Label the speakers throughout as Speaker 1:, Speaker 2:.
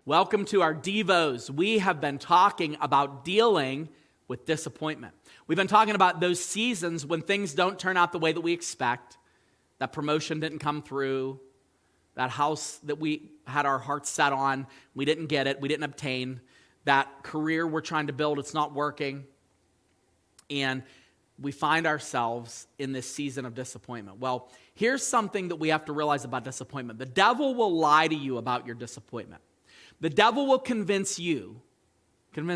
Speaker 1: Welcome to our Devos. We have been talking about dealing with disappointment. We've been talking about those seasons when things don't turn out the way that we expect. That promotion didn't come through. That house that we had our hearts set on, we didn't get it, we didn't obtain. That career we're trying to build, it's not working. And we find ourselves in this season of disappointment. Well, here's something that we have to realize about disappointment. The devil will lie to you about your disappointment. The devil will convince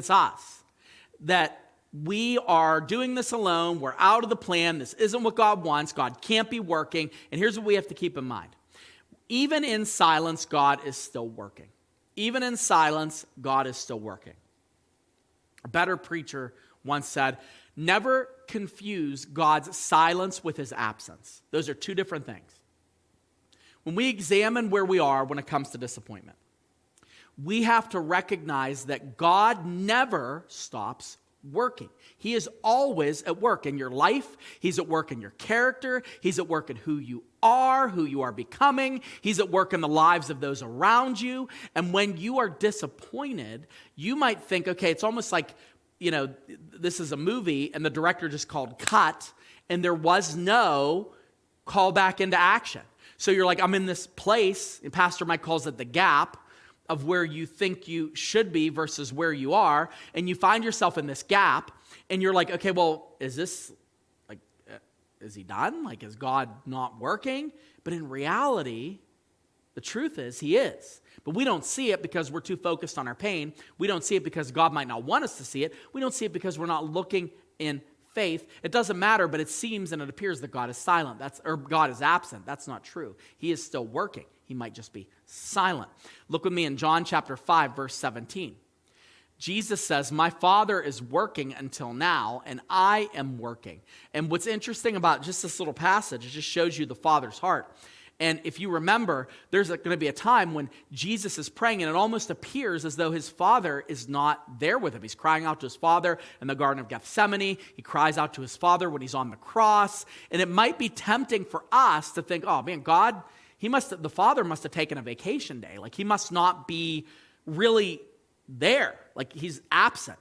Speaker 1: us, that we are doing this alone, we're out of the plan, this isn't what God wants, God can't be working. And here's what we have to keep in mind. Even in silence, God is still working. Even in silence, God is still working. A better preacher once said, never confuse God's silence with his absence. Those are two different things. When we examine where we are when it comes to disappointment, we have to recognize that God never stops working. He is always at work in your life. He's at work in your character. He's at work in who you are becoming. He's at work in the lives of those around you. And when you are disappointed, you might think, okay, it's almost like, this is a movie and the director just called cut and there was no call back into action. So you're like, I'm in this place, and Pastor Mike calls it the gap of where you think you should be versus where you are, and you find yourself in this gap, and you're like, okay, well, is he done? Like, is God not working? But in reality, the truth is, he is. But we don't see it because we're too focused on our pain. We don't see it because God might not want us to see it. We don't see it because we're not looking in faith. It doesn't matter, but it seems and it appears that God is silent. Or God is absent. That's not true. He is still working. He might just be silent. Look with me in John chapter 5, verse 17. Jesus says, my Father is working until now, and I am working. And what's interesting about just this little passage, it just shows you the Father's heart. And if you remember, there's going to be a time when Jesus is praying, and it almost appears as though his Father is not there with him. He's crying out to his Father in the Garden of Gethsemane. He cries out to his Father when he's on the cross. And it might be tempting for us to think, oh man, God, the Father must have taken a vacation day. Like, he must not be really there. Like, he's absent.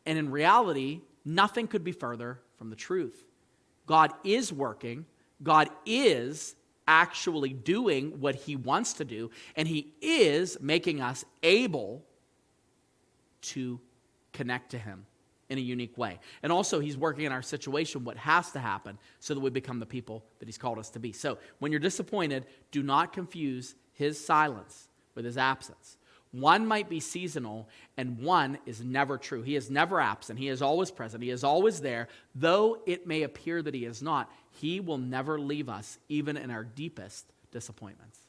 Speaker 1: And in reality, nothing could be further from the truth. God is working. God is actually doing what he wants to do, and he is making us able to connect to him in a unique way. And also, he's working in our situation what has to happen so that we become the people that he's called us to be. So when you're disappointed, do not confuse his silence with his absence. One might be seasonal, and one is never true. He is never absent. He is always present. He is always there. Though it may appear that he is not, he will never leave us, even in our deepest disappointments.